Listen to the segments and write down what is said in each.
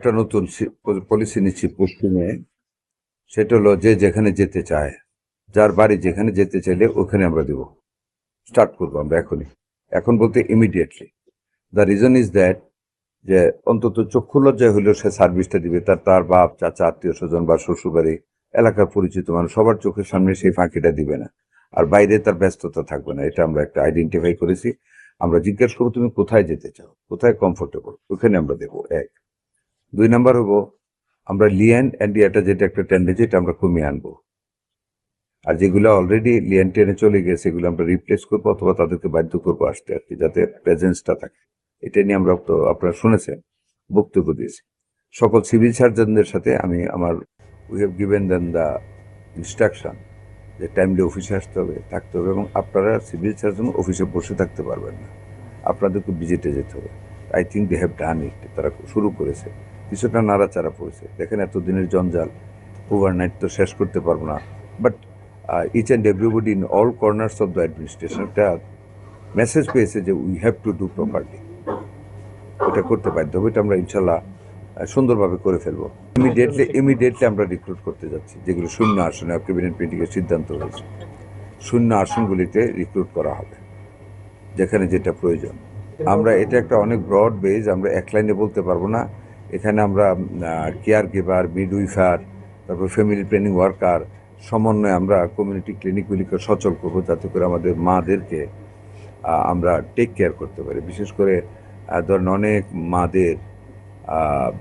একটা নতুন পলিসি নিচ্ছি পশ্চিমে। সেটা হলো যে যেখানে যেতে চায়, যার বাড়ি যেখানে যেতে চাইলে ওখানে আমরা দেব। স্টার্ট করবো আমরা এখনই, এখন বলতে immediately. The reason is that যে অন্তত চক্ষু লজ্জায় হলেও সে সার্ভিসটা দিবে, তার বাপ চাচা আত্মীয় স্বজন বা শ্বশুরবাড়ি এলাকার পরিচিত মানুষ সবার চোখের সামনে সেই ফাঁকিটা দিবে না, আর বাইরে তার ব্যস্ততা থাকবে না। এটা আমরা একটা আইডেন্টিফাই করেছি। আমরা জিজ্ঞেস করবো তুমি কোথায় যেতে চাও, কোথায় কমফোর্টেবল, ওখানে আমরা দেবো। এক। 2 নাম্বার হবো, আমরা লিয়ান অ্যান্ডিয়াটা যেটা একটা টেন্ডেন্সি, এটা আমরা কমিয়ে আনবো। আর যেগুলো অলরেডি লিয়ান টেনে চলে গেছে সেগুলো আমরা রিপ্লেস করবো, অথবা তাদেরকে বাধ্য করবো আসতে আর কি, যাতে প্রেজেন্সটা থাকে। এটা নিয়ে আমরা তো আপনারা শুনেছেন, বক্তব্য দিয়েছি। সকল সিভিল সার্জনদের সাথে আমি we have given them the instruction যে টাইমলি অফিসে আসতে হবে, থাকতে হবে, এবং আপনারা সিভিল সার্জন অফিসে বসে থাকতে পারবেন না, আপনাদেরকে ভিজিটে যেতে হবে। I think they have done it. তারা শুরু করেছে, কিছুটা নাড়াচাড়া পড়েছে। দেখেন এতদিনের জঞ্জাল ওভারনাইট তো শেষ করতে পারবো না, but each and everybody in all corners of the administration একটা মেসেজ পেয়েছে যে we have to do properly. এটা করতে বাধ্য হবে। এটা আমরা ইনশাল্লাহ সুন্দরভাবে করে ফেলবো। ইমিডিয়েটলি আমরা রিক্রুট করতে যাচ্ছি, যেগুলো শূন্য আসনে ক্যাবিনেট মিটিংয়ের সিদ্ধান্ত হয়েছে। শূন্য আসনগুলিতে রিক্রুট করা হবে যেখানে যেটা প্রয়োজন। আমরা এটা একটা অনেক ব্রড বেজ, আমরা এক লাইনে বলতে পারবো না। এখানে আমরা কেয়ার গিভার, মিডউইফার, তারপর ফ্যামিলি প্ল্যানিং ওয়ার্কার সমন্বয়ে আমরা কমিউনিটি ক্লিনিকগুলিকে সচল করবো, যাতে করে আমাদের মাদেরকে আমরা টেক কেয়ার করতে পারি। বিশেষ করে ধরেন অনেক মাদের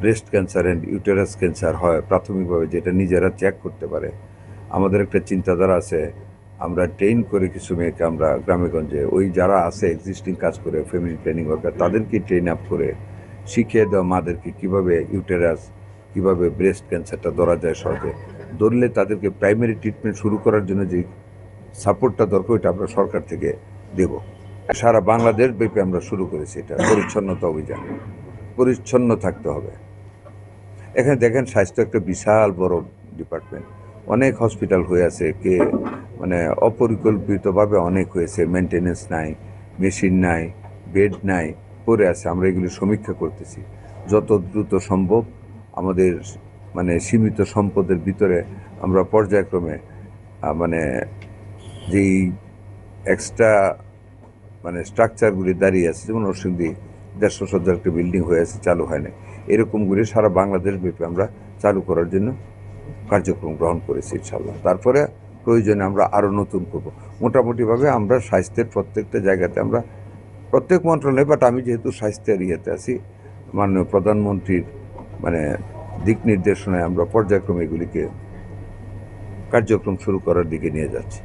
breast cancer and uterus cancer হয় প্রাথমিকভাবে, যেটা নিজেরা চেক করতে পারে। আমাদের একটা চিন্তাধারা আছে, আমরা ট্রেন করে কিছু মেয়েকে আমরা গ্রামেগঞ্জে ওই যারা আছে এক্সিস্টিং কাজ করে ফ্যামিলি প্ল্যানিং ওয়ার্কার, তাদেরকে ট্রেন আপ করে শিখিয়ে দেওয়া মাদেরকে কীভাবে ইউটেরাস, কীভাবে ব্রেস্ট ক্যান্সারটা ধরা যায় সহজে। ধরলে তাদেরকে প্রাইমারি ট্রিটমেন্ট শুরু করার জন্য যে সাপোর্টটা দরকার, ওইটা আমরা সরকার থেকে দেব। সারা বাংলাদেশ ব্যাপী আমরা শুরু করেছি এটা পরিচ্ছন্নতা অভিযান। পরিচ্ছন্ন থাকতে হবে। এখানে দেখেন স্বাস্থ্য একটা বিশাল বড় ডিপার্টমেন্ট, অনেক হসপিটাল হয়ে আছে, মানে অপরিকল্পিতভাবে অনেক হয়েছে, মেনটেনেন্স নাই, মেশিন নাই, বেড নাই, পড়ে আছে। আমরা এগুলি সমীক্ষা করতেছি। যত দ্রুত সম্ভব আমাদের মানে সীমিত সম্পদের ভিতরে আমরা পর্যায়ক্রমে মানে যেই এক্সট্রা মানে স্ট্রাকচারগুলি দাঁড়িয়ে আছে, যেমন নরসিংদী 150 শয্যার একটা বিল্ডিং হয়ে আছে, চালু হয় না, এরকমগুলি সারা বাংলাদেশ ব্যাপী আমরা চালু করার জন্য কার্যক্রম গ্রহণ করেছি ইনশাল্লাহ। তারপরে প্রয়োজনে আমরা আরও নতুন করব। মোটামুটিভাবে আমরা স্বাস্থ্যের প্রত্যেকটা জায়গাতে আমরা প্রত্যেক মন্ত্রণালয়, বাট আমি যেহেতু স্বাস্থ্যের ইয়েতে আছি, মাননীয় প্রধানমন্ত্রীর মানে দিক নির্দেশনায় আমরা পর্যায়ক্রমে এগুলিকে কার্যক্রম শুরু করার দিকে নিয়ে যাচ্ছি।